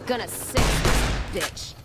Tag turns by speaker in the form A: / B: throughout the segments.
A: Gonna save this bitch.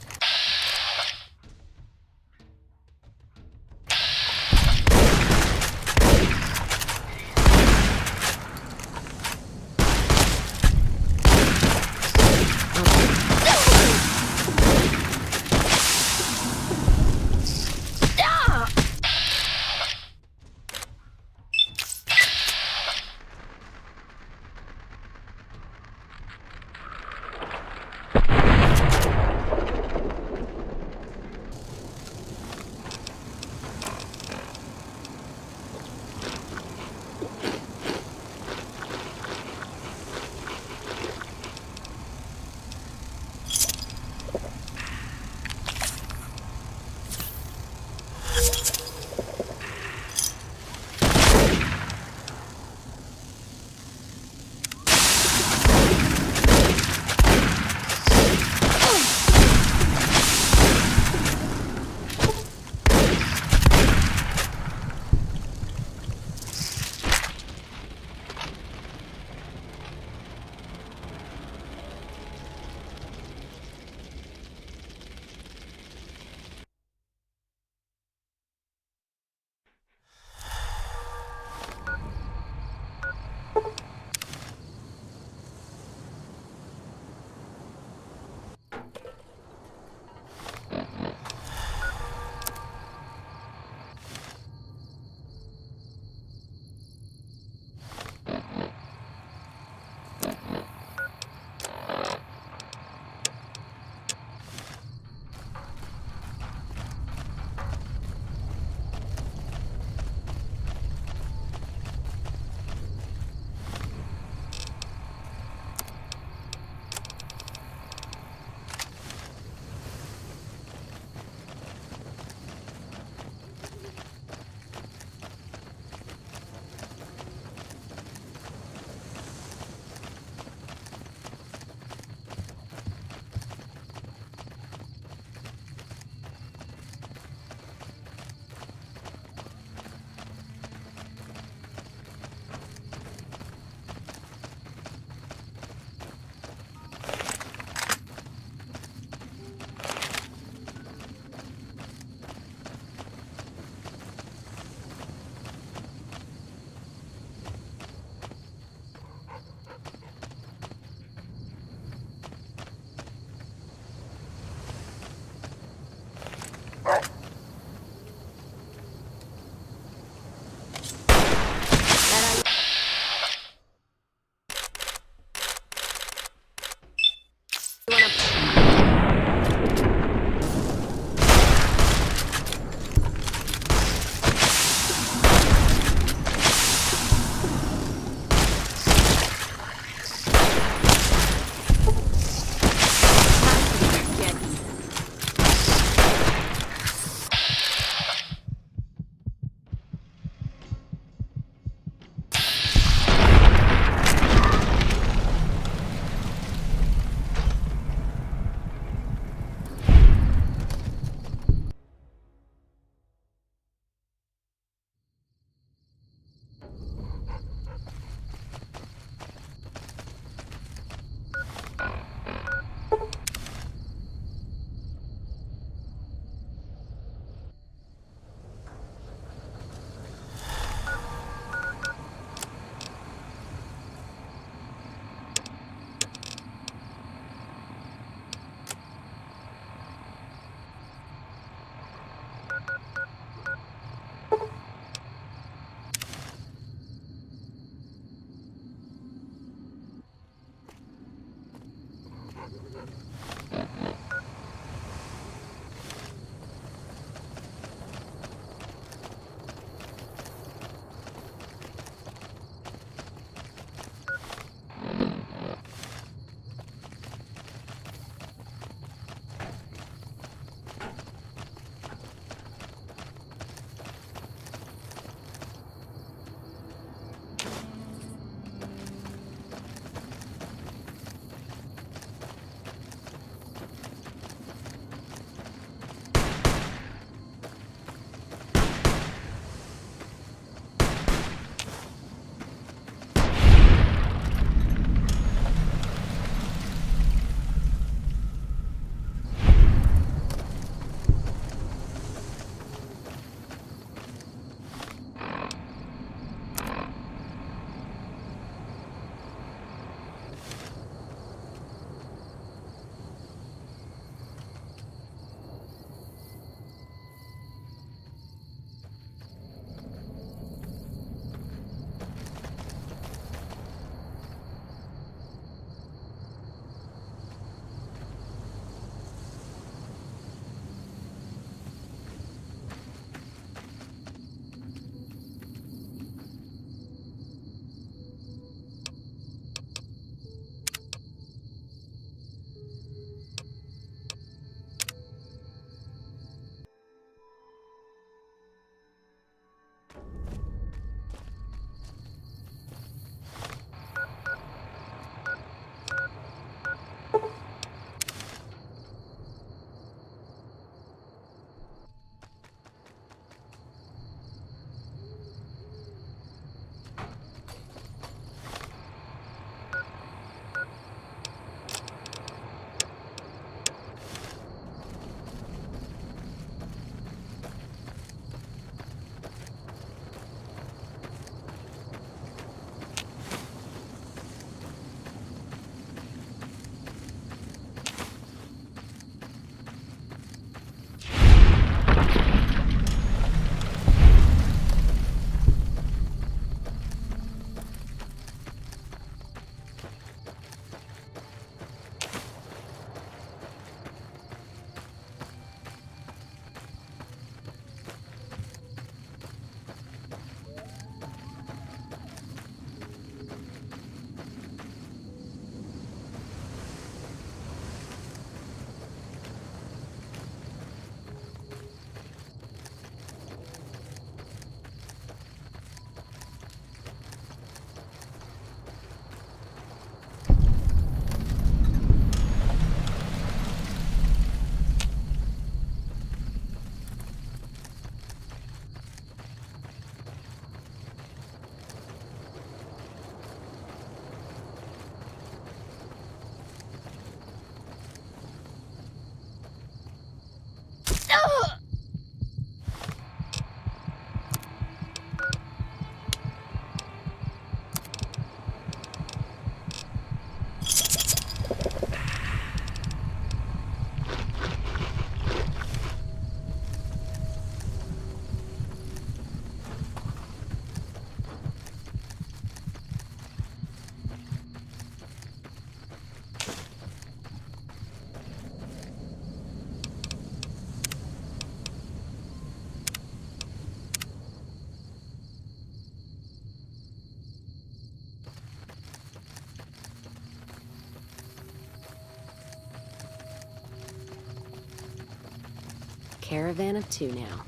A: caravan of two now.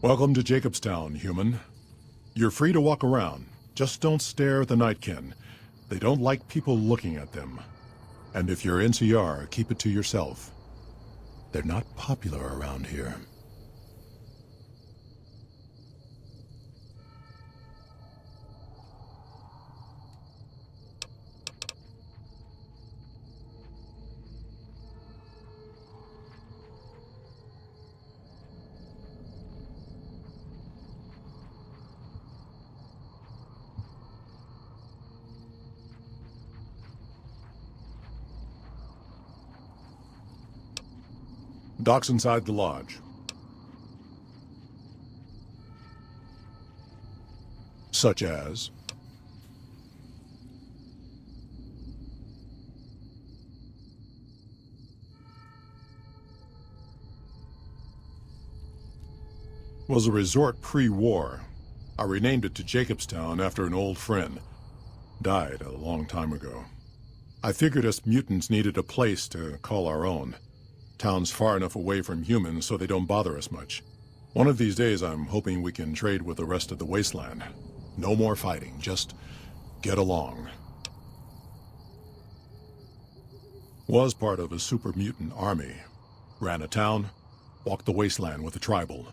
B: Welcome to Jacobstown, human. You're free to walk around. Just don't stare at the Nightkin. They don't like people looking at them. And if you're NCR, keep it to yourself. They're not popular around here. Docks inside the lodge. Such as? Was a resort pre-war. I renamed it to Jacobstown after an old friend. Died a long time ago. I figured us mutants needed a place to call our own. Town's far enough away from humans so they don't bother us much. One of these days I'm hoping we can trade with the rest of the wasteland. No more fighting, just get along. Was part of a super mutant army. Ran a town, walked the wasteland with a tribal.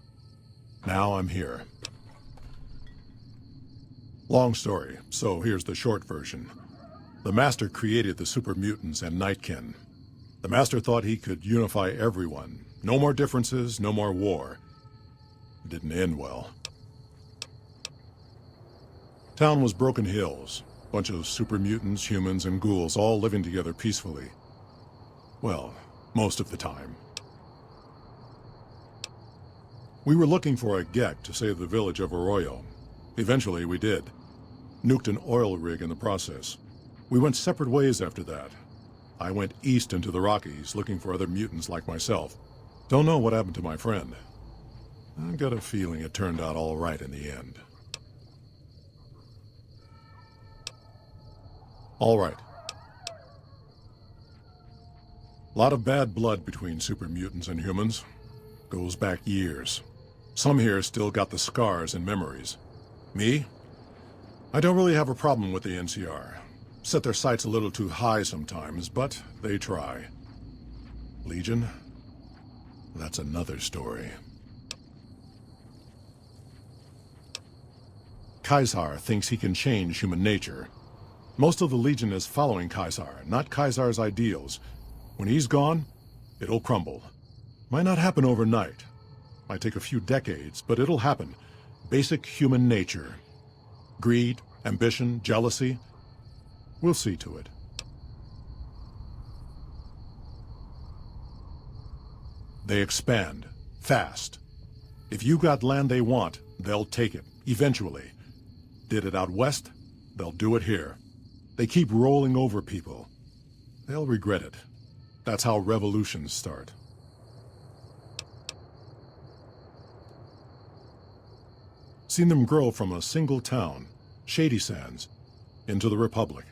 B: Now I'm here. Long story, so here's the short version. The Master created the super mutants and Nightkin. The Master thought he could unify everyone. No more differences, no more war. It didn't end well. Town was Broken Hills. Bunch of super mutants, humans, and ghouls all living together peacefully. Well, most of the time. We were looking for a Gek to save the village of Arroyo. Eventually, we did. Nuked an oil rig in the process. We went separate ways after that. I went east into the Rockies, looking for other mutants like myself. Don't know what happened to my friend. I got a feeling it turned out all right in the end. All right. A lot of bad blood between super mutants and humans. Goes back years. Some here still got the scars and memories. Me? I don't really have a problem with the NCR. Set their sights a little too high sometimes, but they try. Legion? That's another story. Caesar thinks he can change human nature. Most of the Legion is following Caesar, not Caesar's ideals. When he's gone, it'll crumble. Might not happen overnight. Might take a few decades, but it'll happen. Basic human nature. Greed, ambition, jealousy. We'll see to it. They expand. Fast. If you got land they want, they'll take it. Eventually. Did it out west, they'll do it here. They keep rolling over people. They'll regret it. That's how revolutions start. Seen them grow from a single town, Shady Sands, into the Republic.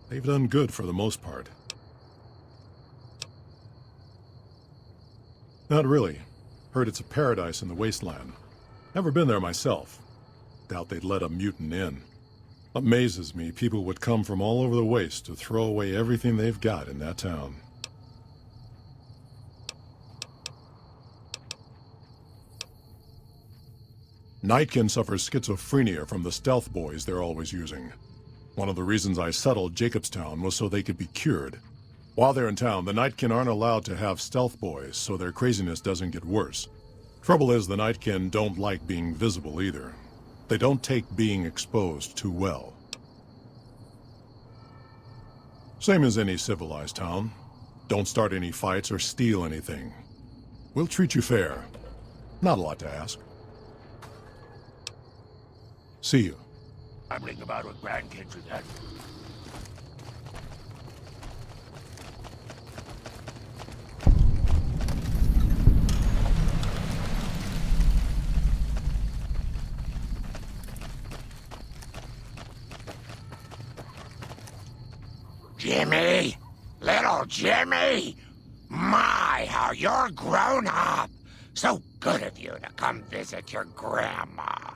B: They've done good for the most part. Not really. Heard it's a paradise in the wasteland. Never been there myself. Doubt they'd let a mutant in. Amazes me people would come from all over the waste to throw away everything they've got in that town. Nightkin suffers schizophrenia from the stealth boys they're always using. One of the reasons I settled Jacobstown was so they could be cured. While they're in town, the Nightkin aren't allowed to have stealth boys, so their craziness doesn't get worse. Trouble is, the Nightkin don't like being visible either. They don't take being exposed too well. Same as any civilized town. Don't start any fights or steal anything. We'll treat you fair. Not a lot to ask. See you.
C: I'm thinking about with grandkids with that. Jimmy! Little Jimmy! My, how you're grown up! So good of you to come visit your grandma.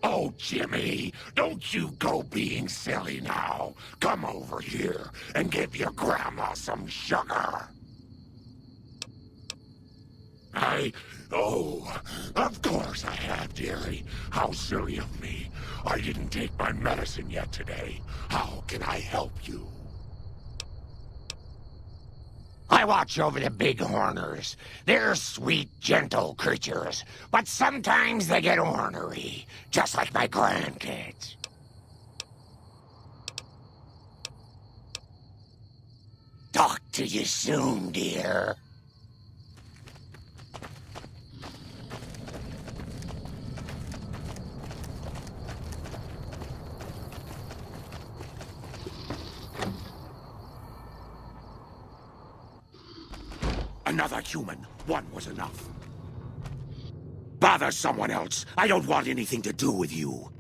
C: Oh, Jimmy, don't you go being silly now. Come over here and give your grandma some sugar. Oh, of course I have, dearie. How silly of me. I didn't take my medicine yet today. How can I help you? I watch over the bighorners. They're sweet, gentle creatures, but sometimes they get ornery, just like my grandkids. Talk to you soon, dear. Another human. One was enough. Bother someone else. I don't want anything to do with you.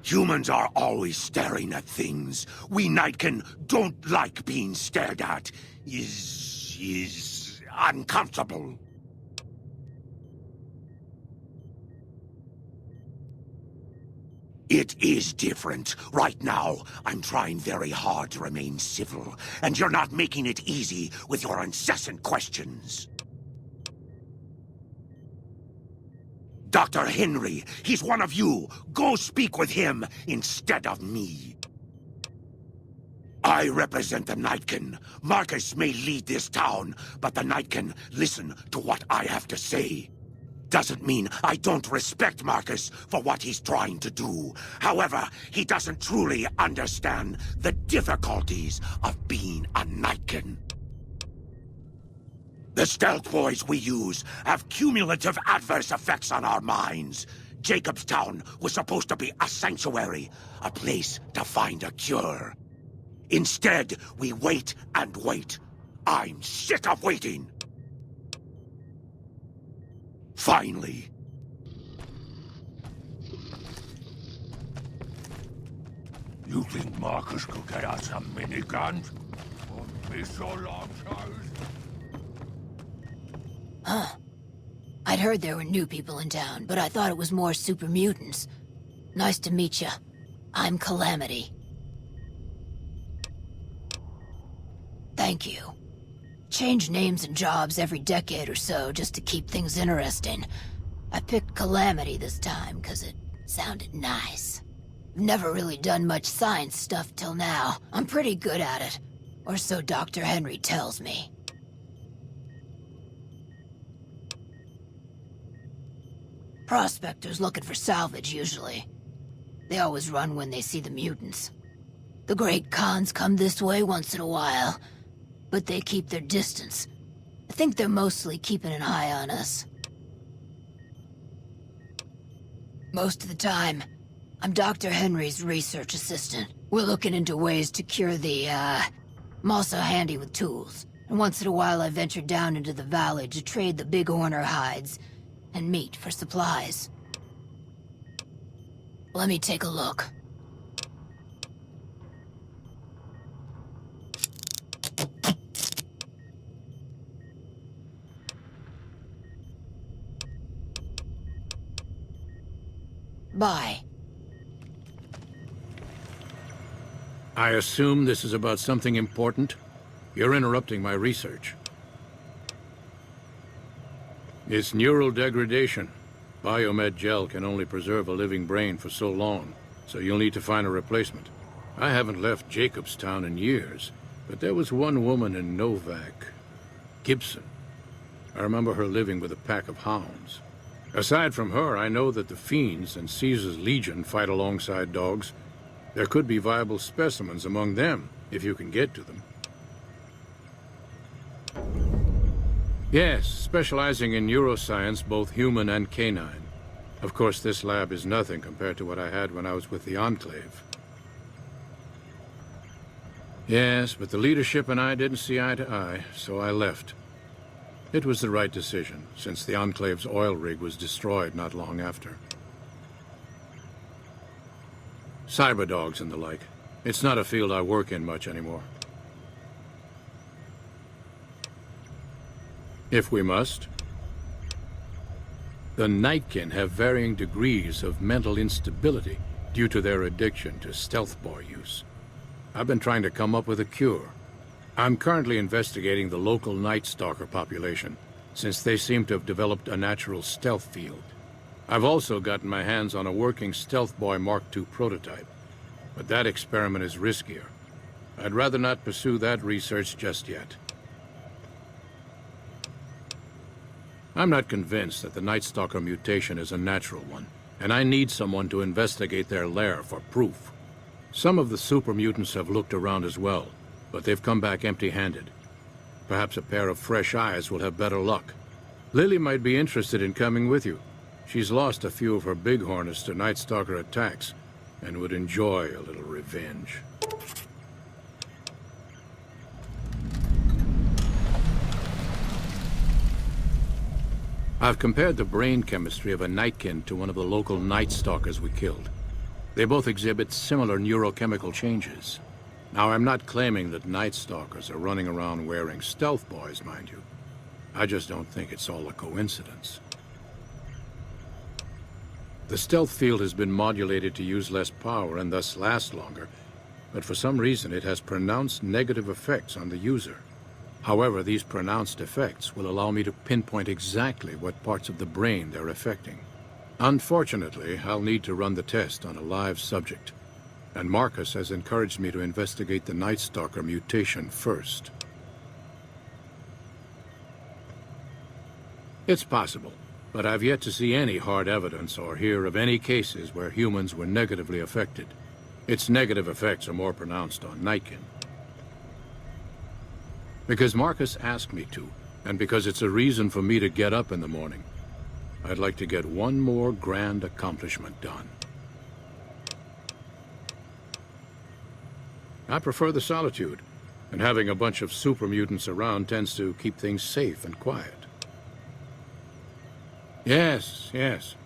C: Humans are always staring at things. We Nightkin don't like being stared at. Is uncomfortable. It is different. Right now, I'm trying very hard to remain civil, and you're not making it easy with your incessant questions. Dr. Henry, he's one of you. Go speak with him instead of me. I represent the Nightkin. Marcus may lead this town, but the Nightkin listen to what I have to say. Doesn't mean I don't respect Marcus for what he's trying to do. However, he doesn't truly understand the difficulties of being a Nightkin. The stealth boys we use have cumulative adverse effects on our minds. Jacobstown was supposed to be a sanctuary, a place to find a cure. Instead, we wait and wait. I'm sick of waiting. Finally. You think Marcus could get us some miniguns? Won't be so long, Charles.
A: Huh. I'd heard there were new people in town, but I thought it was more super mutants. Nice to meet you. I'm Calamity. Thank you. Change names and jobs every decade or so just to keep things interesting. I picked Calamity this time because it sounded nice. Never really done much science stuff till now. I'm pretty good at it. Or so Dr. Henry tells me. Prospectors looking for salvage, usually. They always run when they see the mutants. The Great Khans come this way once in a while, but they keep their distance. I think they're mostly keeping an eye on us. Most of the time, I'm Dr. Henry's research assistant. We're looking into ways to cure the, I'm also handy with tools. And once in a while I venture down into the valley to trade the bighorner hides and meat for supplies. Let me take a look. Bye.
D: I assume this is about something important? You're interrupting my research. It's neural degradation. Biomed gel can only preserve a living brain for so long, so you'll need to find a replacement. I haven't left Jacobstown in years, but there was one woman in Novak, Gibson. I remember her living with a pack of hounds. Aside from her, I know that the Fiends and Caesar's Legion fight alongside dogs. There could be viable specimens among them, if you can get to them. Yes, specializing in neuroscience, both human and canine. Of course, this lab is nothing compared to what I had when I was with the Enclave. Yes, but the leadership and I didn't see eye to eye, so I left. It was the right decision, since the Enclave's oil rig was destroyed not long after. Cyberdogs and the like. It's not a field I work in much anymore. If we must. The Nightkin have varying degrees of mental instability due to their addiction to stealth boy use. I've been trying to come up with a cure. I'm currently investigating the local Night Stalker population, since they seem to have developed a natural stealth field. I've also gotten my hands on a working Stealth Boy Mark II prototype, but that experiment is riskier. I'd rather not pursue that research just yet. I'm not convinced that the Night Stalker mutation is a natural one, and I need someone to investigate their lair for proof. Some of the super mutants have looked around as well, but they've come back empty-handed. Perhaps a pair of fresh eyes will have better luck. Lily might be interested in coming with you. She's lost a few of her bighorners to Night Stalker attacks, and would enjoy a little revenge. I've compared the brain chemistry of a Nightkin to one of the local Night Stalkers we killed. They both exhibit similar neurochemical changes. Now, I'm not claiming that Night Stalkers are running around wearing stealth boys, mind you. I just don't think it's all a coincidence. The stealth field has been modulated to use less power and thus last longer, but for some reason it has pronounced negative effects on the user. However, these pronounced effects will allow me to pinpoint exactly what parts of the brain they're affecting. Unfortunately, I'll need to run the test on a live subject, and Marcus has encouraged me to investigate the Night Stalker mutation first. It's possible, but I've yet to see any hard evidence or hear of any cases where humans were negatively affected. Its negative effects are more pronounced on Nightkin. Because Marcus asked me to, and because it's a reason for me to get up in the morning, I'd like to get one more grand accomplishment done. I prefer the solitude, and having a bunch of super mutants around tends to keep things safe and quiet. Yes, yes.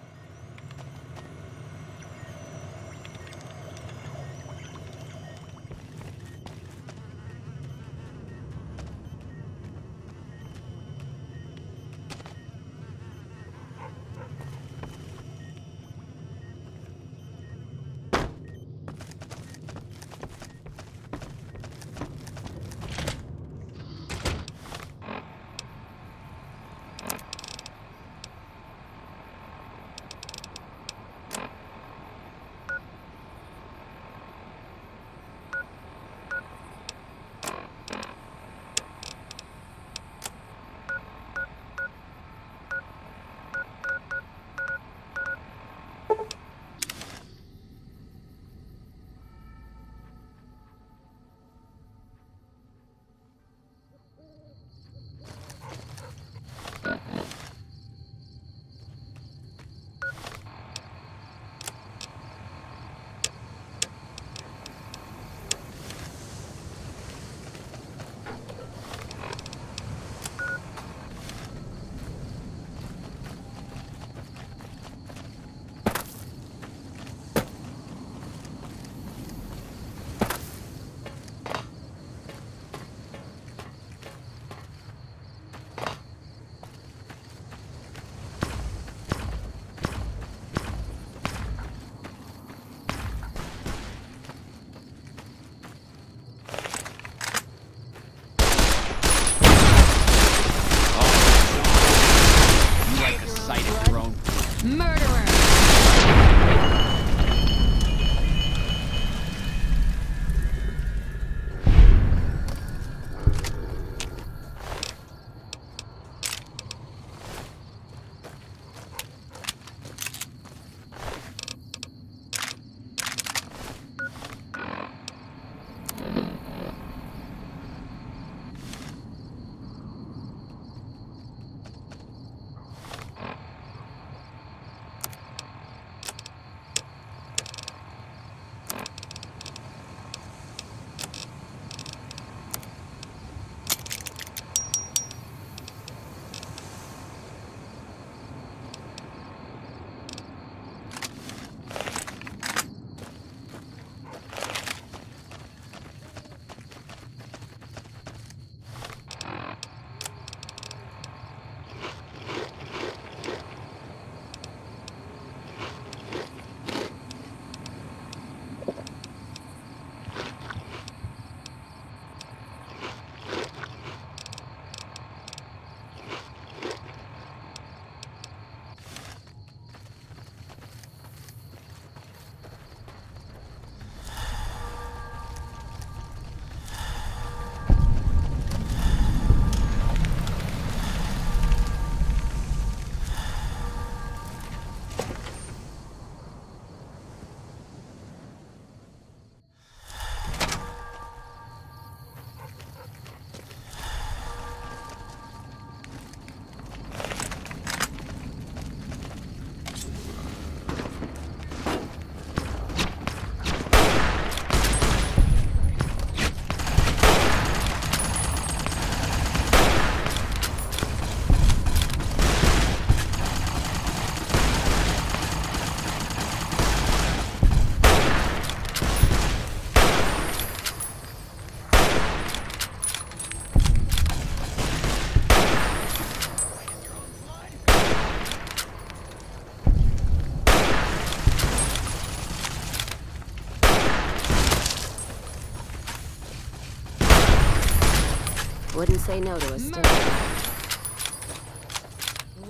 E: Wouldn't say no to a stint.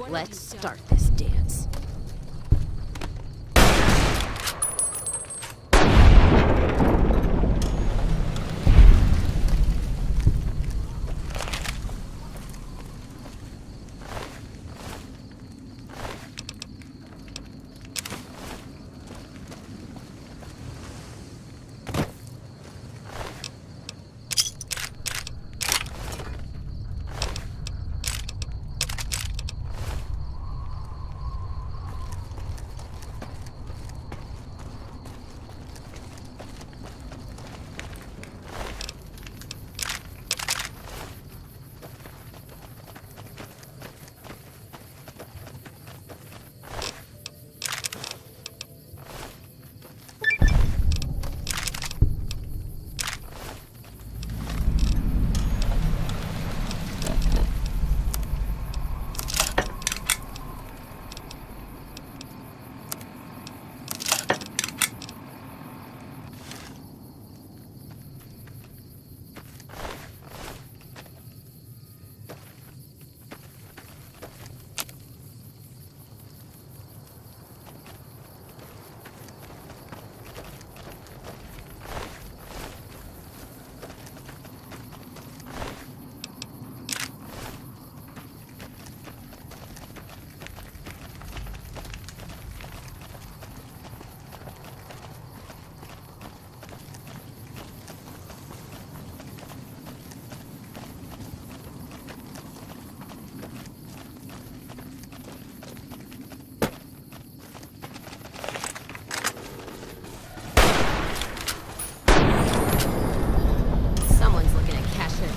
E: Let's start this dance.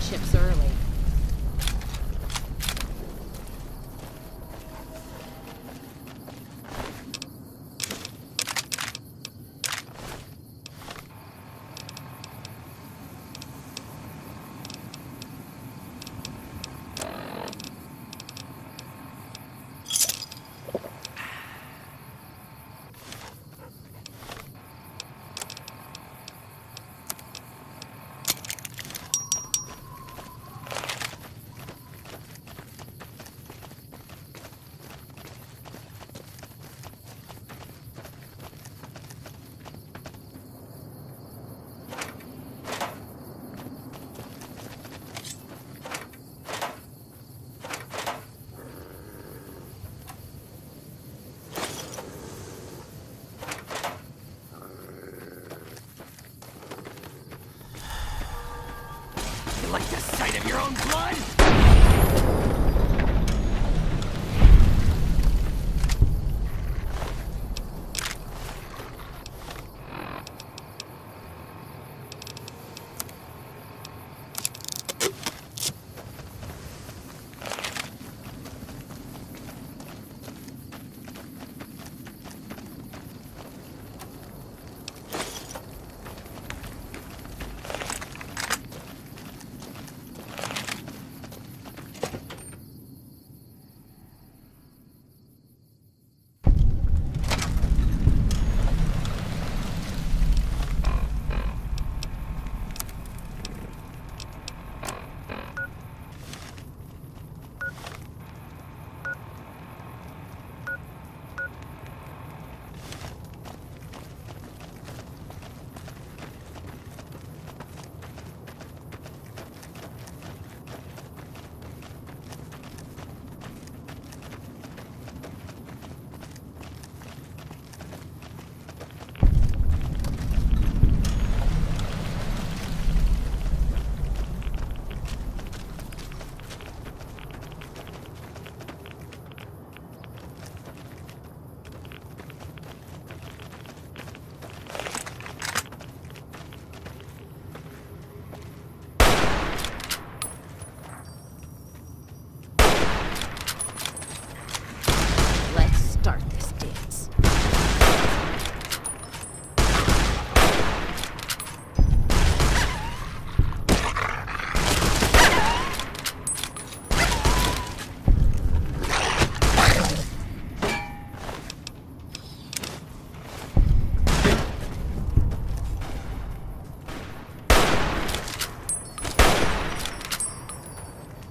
E: Chips early.
C: You like the sight of your own blood?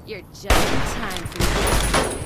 E: You're just in time for Thanksgiving.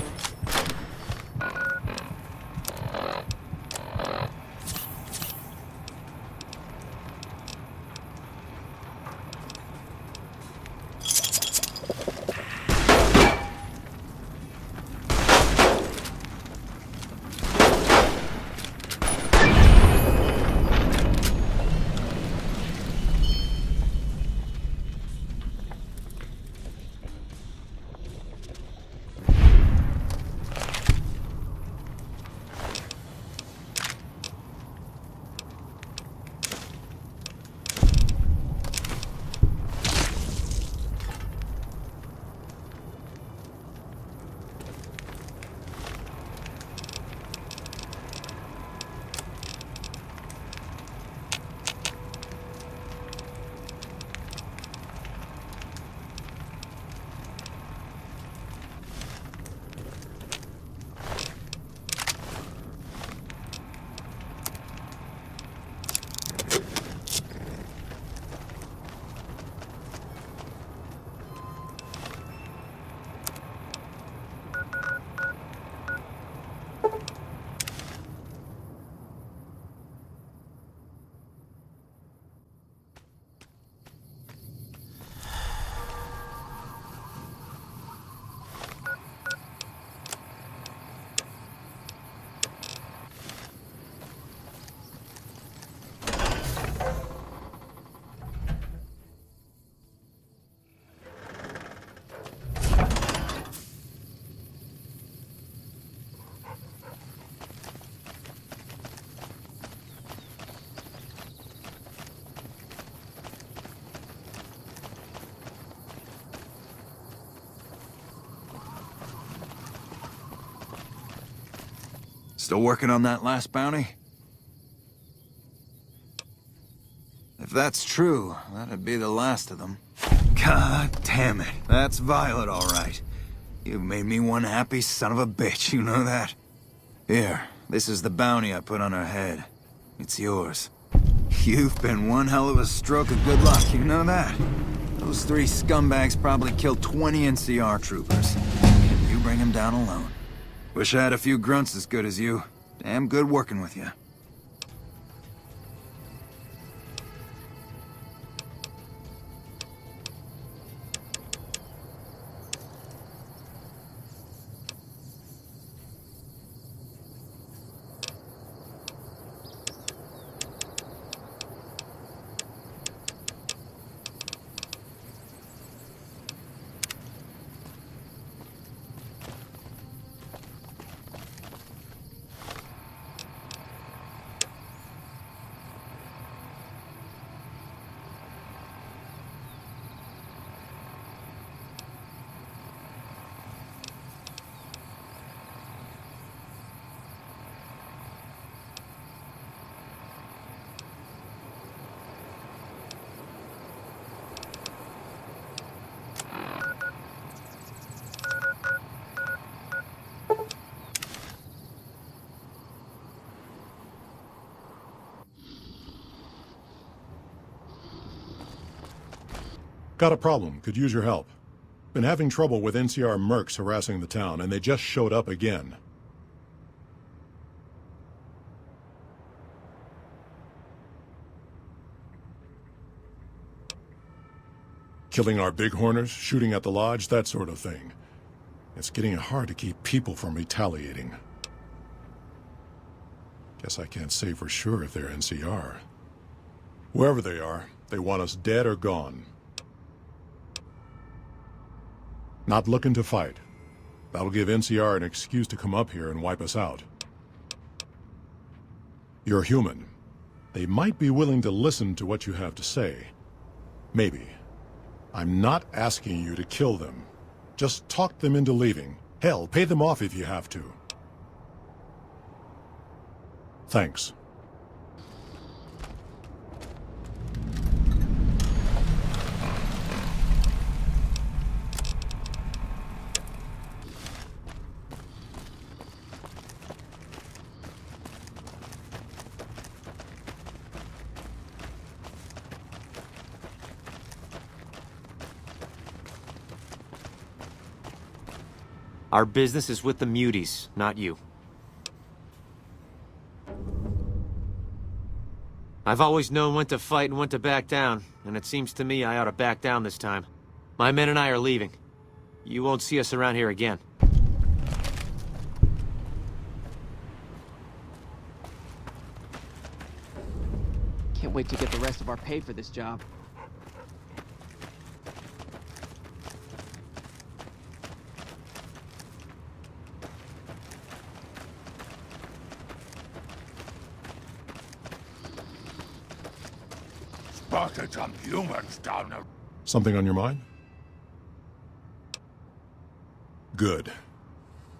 F: Still working on that last bounty? If that's true, that'd be the last of them. God damn it. That's Violet, all right. You've made me one happy son of a bitch, you know that? Here, this is the bounty I put on her head. It's yours. You've been one hell of a stroke of good luck, you know that? Those 3 scumbags probably killed 20 NCR troopers. And you bring them down alone. Wish I had a few grunts as good as you. Damn good working with you.
B: Got a problem. Could use your help. Been having trouble with NCR mercs harassing the town, and they just showed up again. Killing our bighorners, shooting at the lodge, that sort of thing. It's getting hard to keep people from retaliating. Guess I can't say for sure if they're NCR. Whoever they are, they want us dead or gone. Not looking to fight. That'll give NCR an excuse to come up here and wipe us out. You're human. They might be willing to listen to what you have to say. Maybe. I'm not asking you to kill them. Just talk them into leaving. Hell, pay them off if you have to. Thanks.
G: Our business is with the muties, not you. I've always known when to fight and when to back down, and it seems to me I ought to back down this time. My men and I are leaving. You won't see us around here again.
H: Can't wait to get the rest of our pay for this job.
C: Spotted some humans down there.
B: Something on your mind? Good.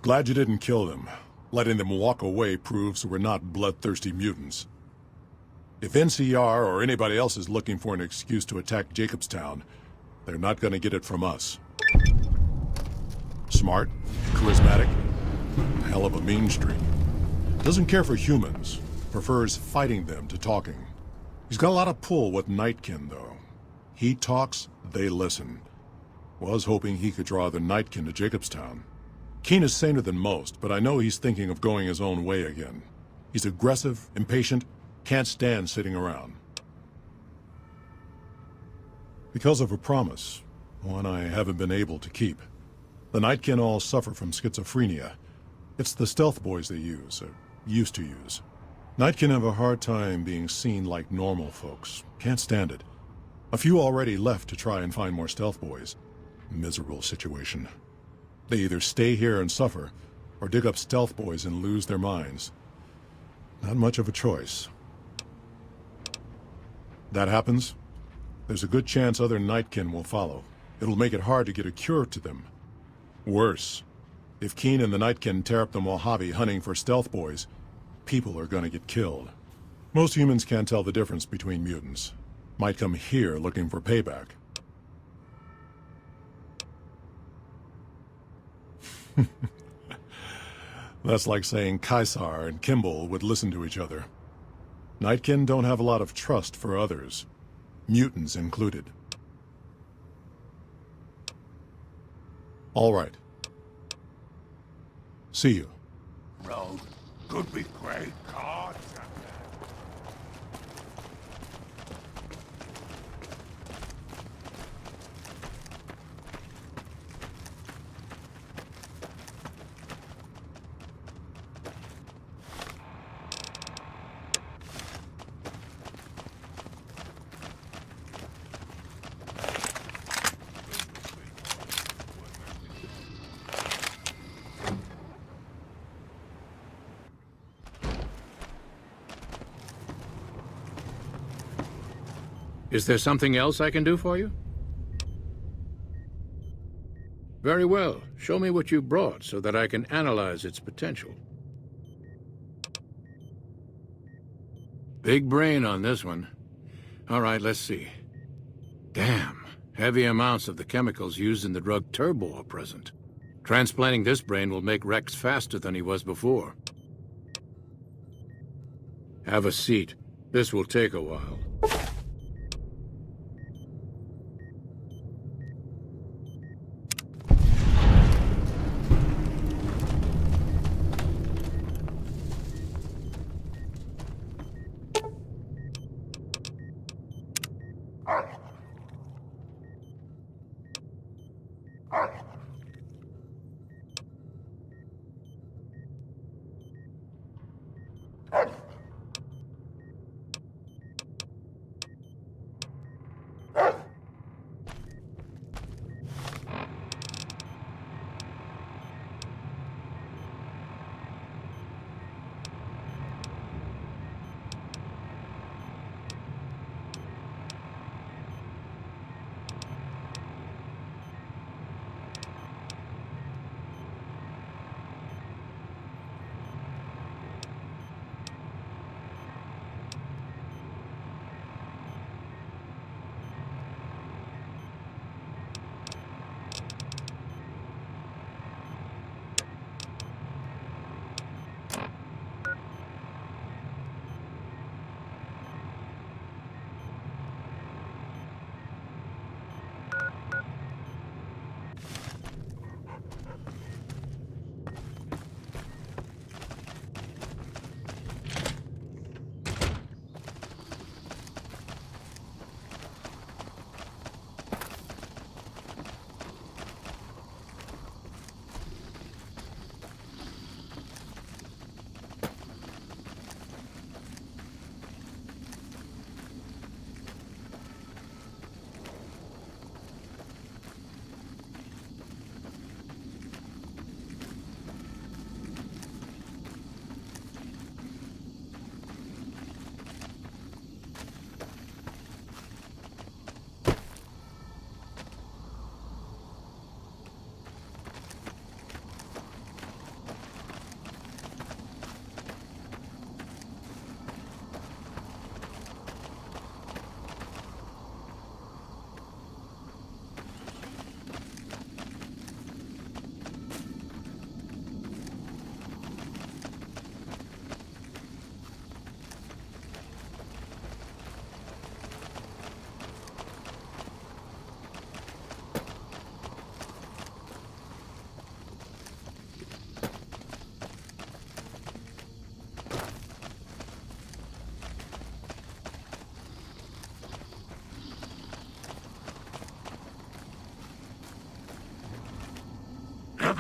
B: Glad you didn't kill them. Letting them walk away proves we're not bloodthirsty mutants. If NCR or anybody else is looking for an excuse to attack Jacobstown, they're not gonna get it from us. Smart, charismatic, hell of a mean streak. Doesn't care for humans, prefers fighting them to talking. He's got a lot of pull with Nightkin, though. He talks, they listen. Was hoping he could draw the Nightkin to Jacobstown. Keen is saner than most, but I know he's thinking of going his own way again. He's aggressive, impatient, can't stand sitting around. Because of a promise, one I haven't been able to keep. The Nightkin all suffer from schizophrenia. It's the stealth boys they use, or used to use. Nightkin have a hard time being seen like normal folks. Can't stand it. A few already left to try and find more stealth boys. Miserable situation. They either stay here and suffer, or dig up stealth boys and lose their minds. Not much of a choice. That happens, there's a good chance other Nightkin will follow. It'll make it hard to get a cure to them. Worse, if Keen and the Nightkin tear up the Mojave hunting for stealth boys, people are gonna get killed. Most humans can't tell the difference between mutants. Might come here looking for payback. That's like saying Caesar and Kimball would listen to each other. Nightkin don't have a lot of trust for others, mutants included. All right. See you.
C: Road could be great cards.
D: Is there something else I can do for you? Very well. Show me what you brought so that I can analyze its potential. Big brain on this one. All right, let's see. Damn. Heavy amounts of the chemicals used in the drug Turbo are present. Transplanting this brain will make Rex faster than he was before. Have a seat. This will take a while.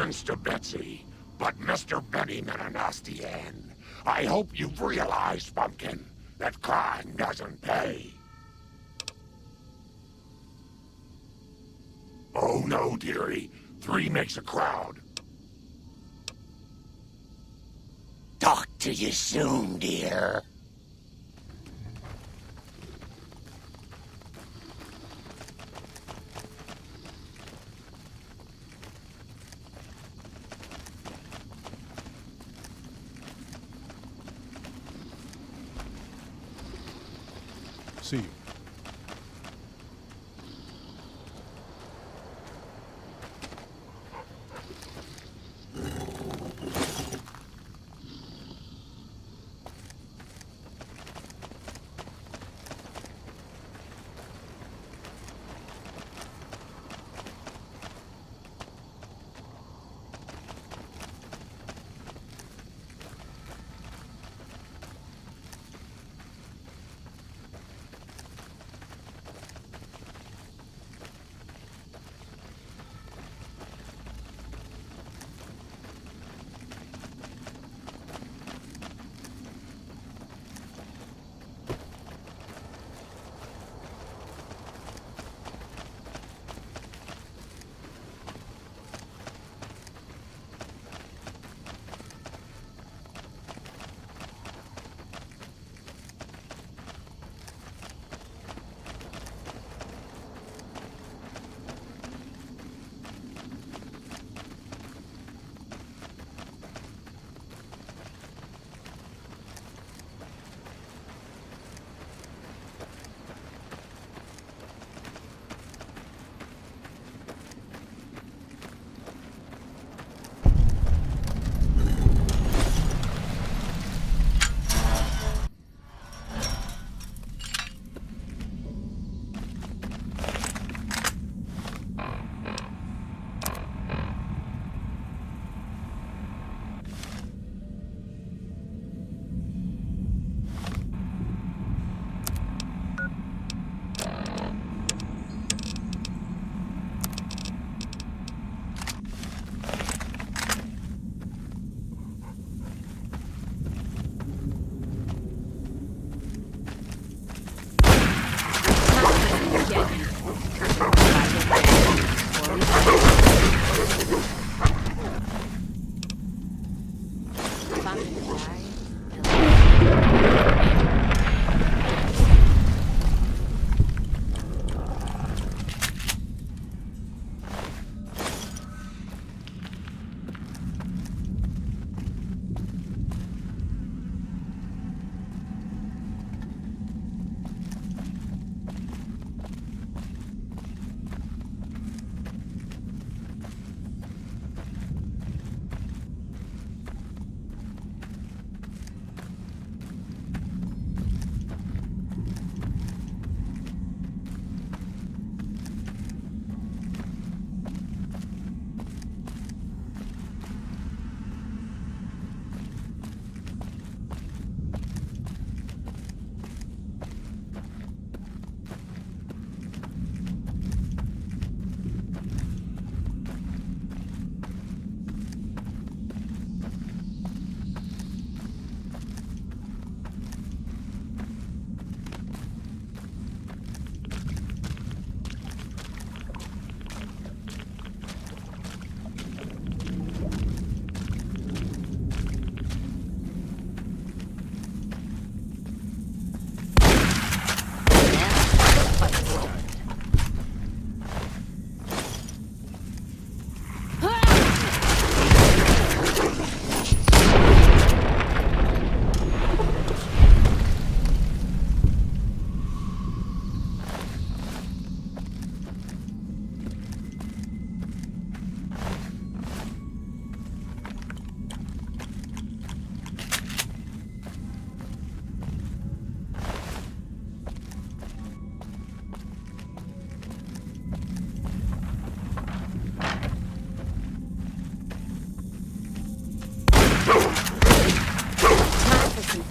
C: heavens to Betsy, but Mr. Benny meant a nasty end. I hope you've realized, Pumpkin, that crime doesn't pay. Oh no, dearie. 3 makes a crowd. Talk to you soon, dear.
B: See you.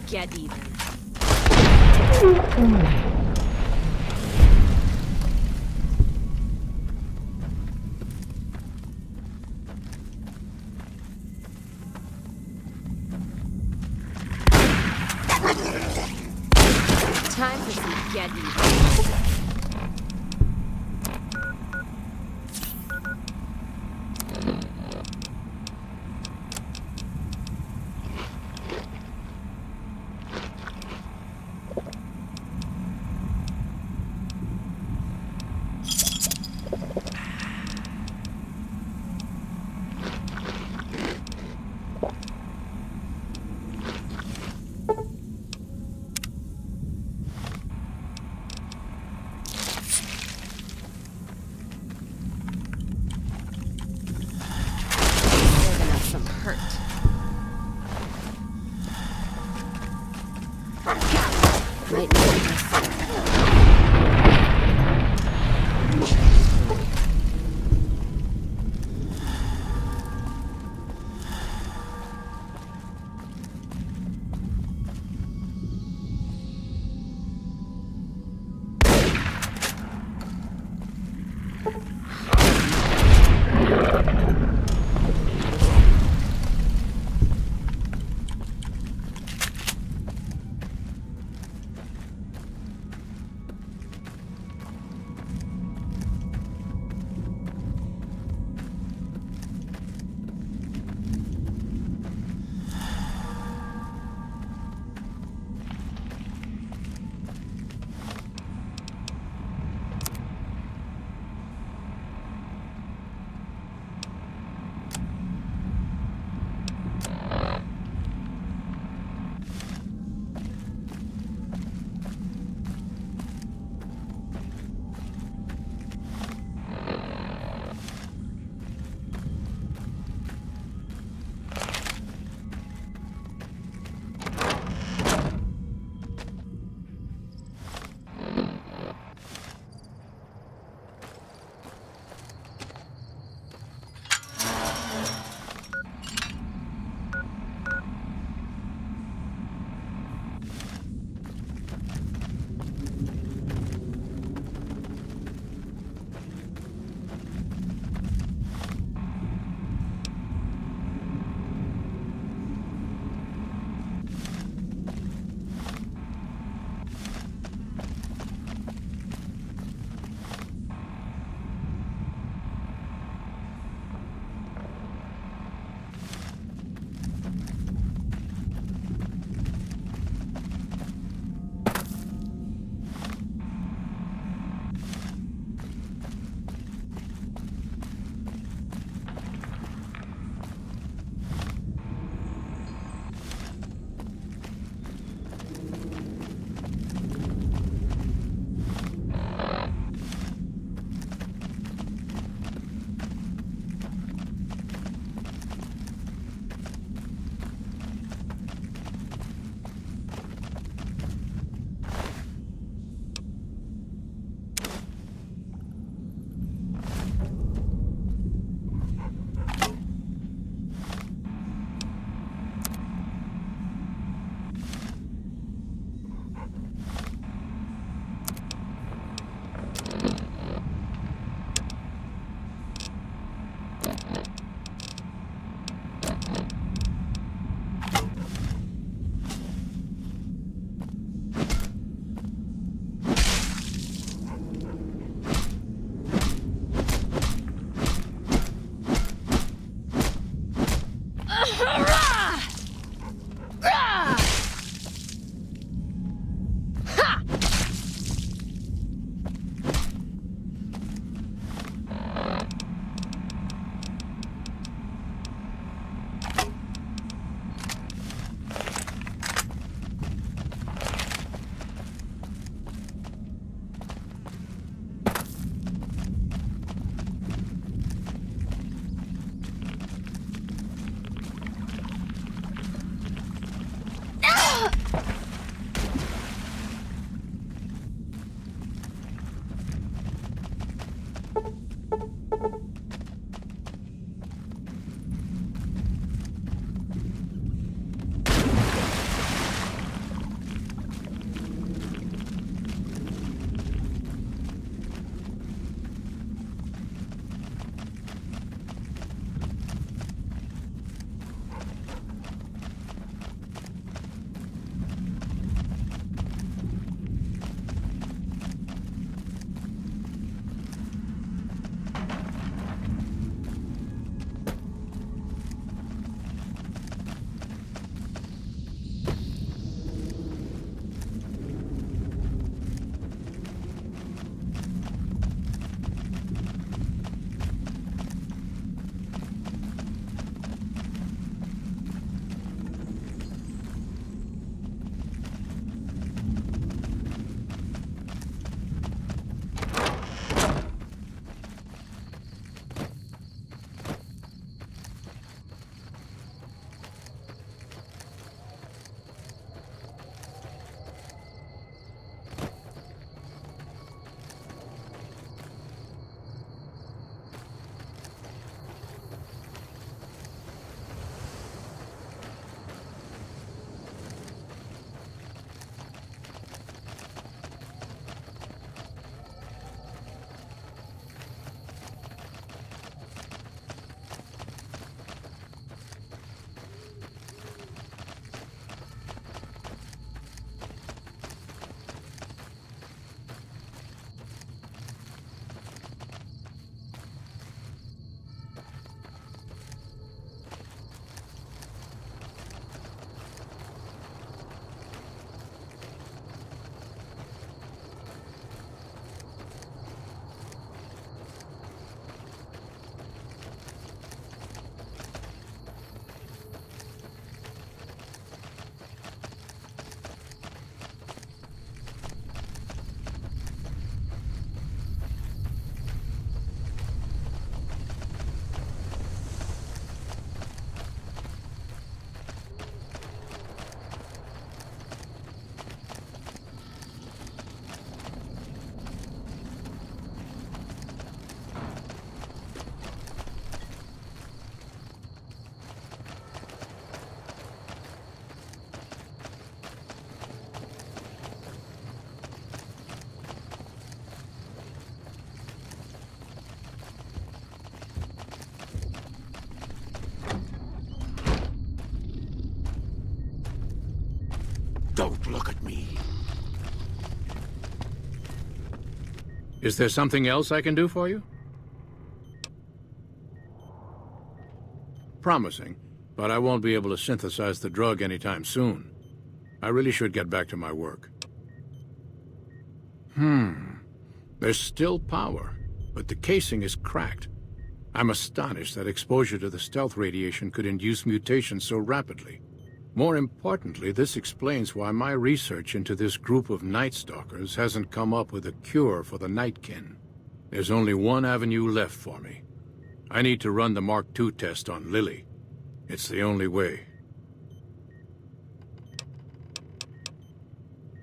E: Get even. hurt.
A: Might need this.
C: Don't look at me.
D: Is there something else I can do for you? Promising, but I won't be able to synthesize the drug anytime soon. I really should get back to my work. There's still power, but the casing is cracked. I'm astonished that exposure to the stealth radiation could induce mutations so rapidly. More importantly, this explains why my research into this group of Night Stalkers hasn't come up with a cure for the Nightkin. There's only one avenue left for me. I need to run the Mark II test on Lily. It's the only way.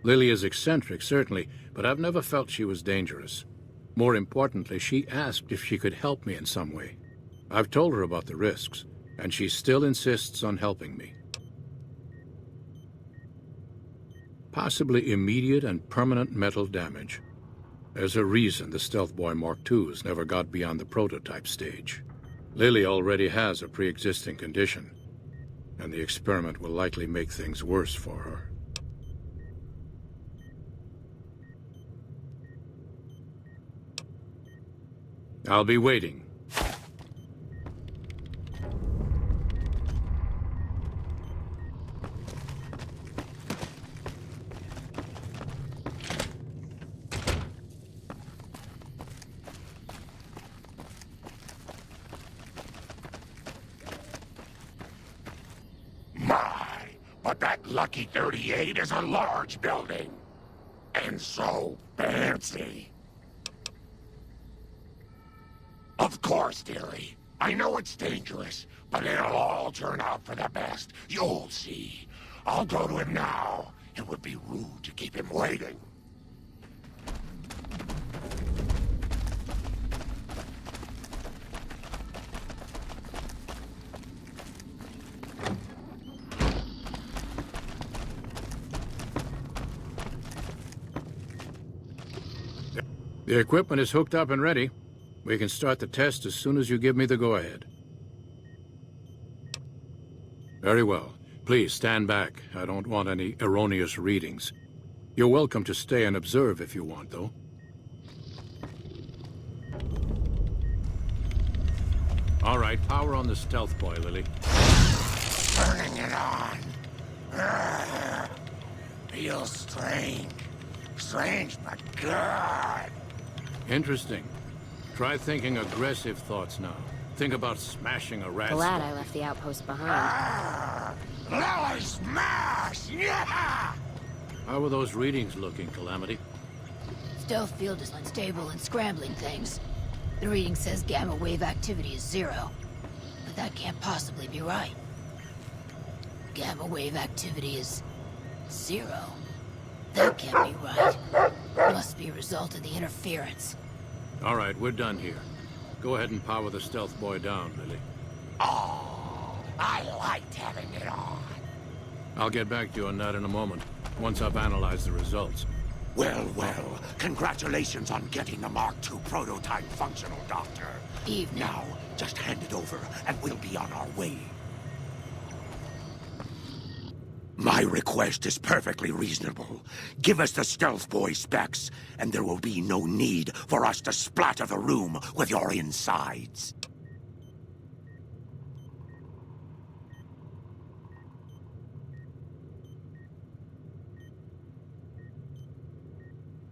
D: Lily is eccentric, certainly, but I've never felt she was dangerous. More importantly, she asked if she could help me in some way. I've told her about the risks, and she still insists on helping me. Possibly immediate and permanent mental damage. There's a reason the Stealth Boy Mark IIs never got beyond the prototype stage. Lily already has a pre-existing condition, and the experiment will likely make things worse for her. I'll be waiting.
C: But that Lucky 38 is a large building. And so fancy. Of course, dearie. I know it's dangerous, but it'll all turn out for the best. You'll see. I'll go to him now. It would be rude to keep him waiting.
D: The equipment is hooked up and ready. We can start the test as soon as you give me the go-ahead. Very well. Please stand back. I don't want any erroneous readings. You're welcome to stay and observe if you want, though. All right, power on the Stealth Boy, Lily.
C: Turning it on. Feels strange. Strange, but good.
D: Interesting. Try thinking aggressive thoughts now. Think about smashing a rat.
E: Glad I left the outpost behind.
C: Lily smash! Yeah!
A: How
D: are those readings looking, Calamity?
A: Stealth field is unstable and scrambling things. The reading says gamma wave activity is 0. But that can't possibly be right. Gamma wave activity is 0. That can't be right. Must be a result of the interference.
D: All right, we're done here. Go ahead and power the Stealth Boy down, Lily.
C: Oh, I liked having it on.
D: I'll get back to you on that in a moment, once I've analyzed the results.
C: Well, well, congratulations on getting the Mark II prototype functional, Doctor.
A: Evening.
C: Now, just hand it over, and we'll be on our way. My request is perfectly reasonable. Give us the Stealth Boy specs, and there will be no need for us to splatter the room with your insides.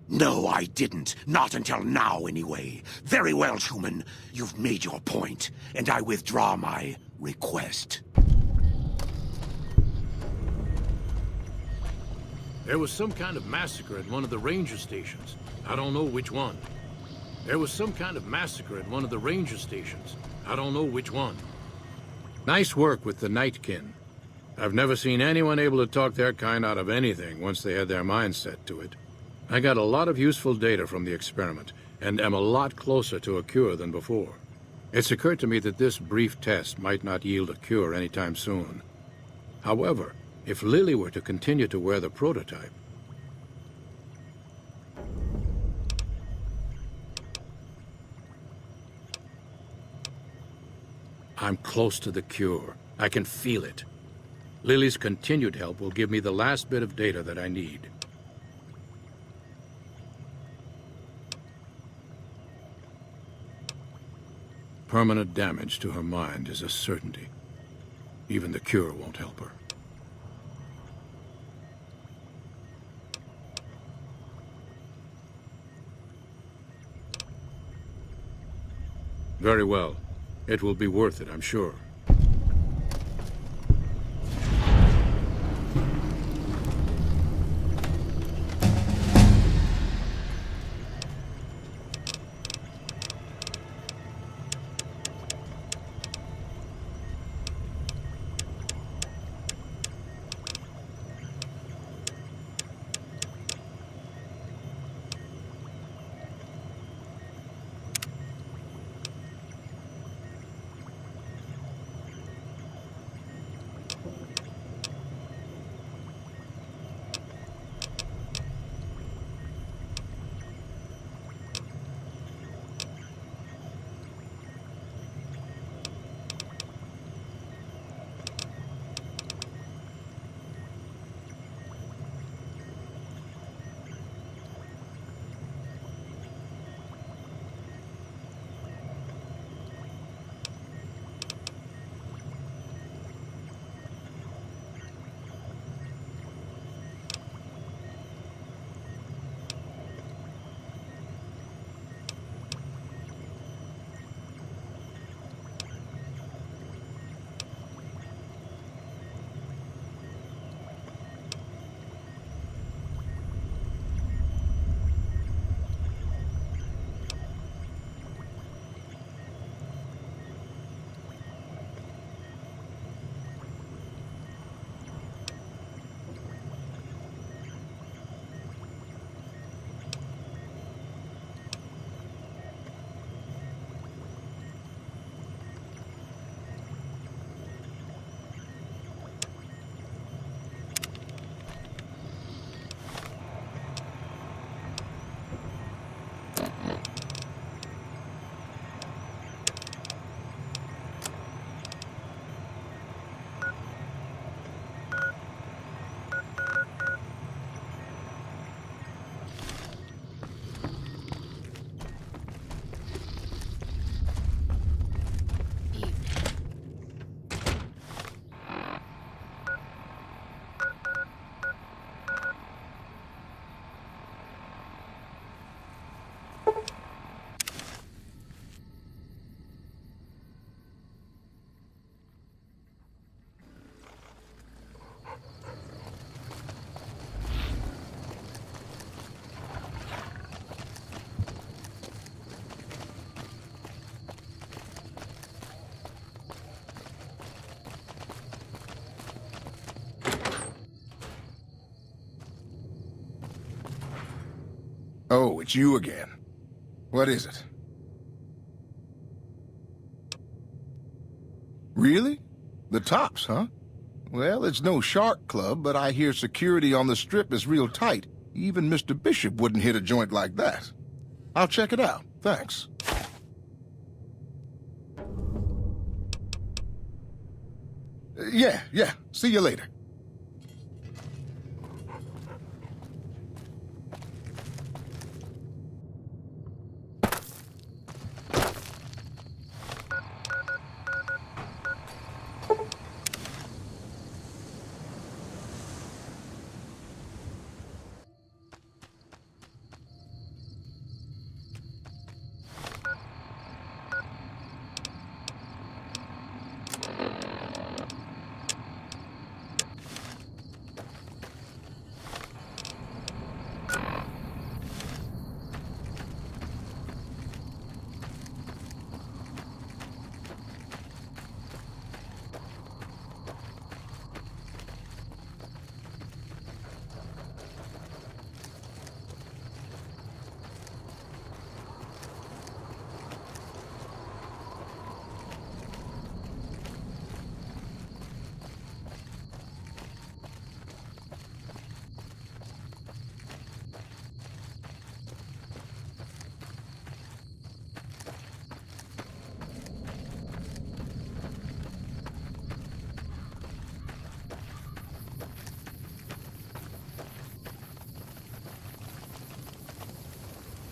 C: No, I didn't. Not until now, anyway. Very well, human. You've made your point, and I withdraw my request.
D: There was some kind of massacre at one of the ranger stations. I don't know which one. There was some kind of massacre at one of the ranger stations. I don't know which one. Nice work with the Nightkin. I've never seen anyone able to talk their kind out of anything once they had their mind set to it. I got a lot of useful data from the experiment, and am a lot closer to a cure than before. It's occurred to me that this brief test might not yield a cure anytime soon. However, if Lily were to continue to wear the prototype... I'm close to the cure. I can feel it. Lily's continued help will give me the last bit of data that I need. Permanent damage to her mind is a certainty. Even the cure won't help her. Very well. It will be worth it, I'm sure.
I: Oh, it's you again. What is it? Really? The Tops, huh? Well, it's no shark club, but I hear security on the Strip is real tight. Even Mr. Bishop wouldn't hit a joint like that. I'll check it out. Thanks. Yeah. See you later.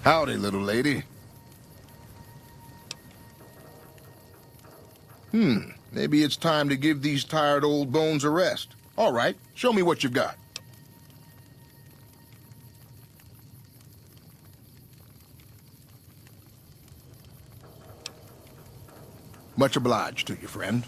I: Howdy, little lady. Maybe it's time to give these tired old bones a rest. All right, show me what you've got. Much obliged to you, friend.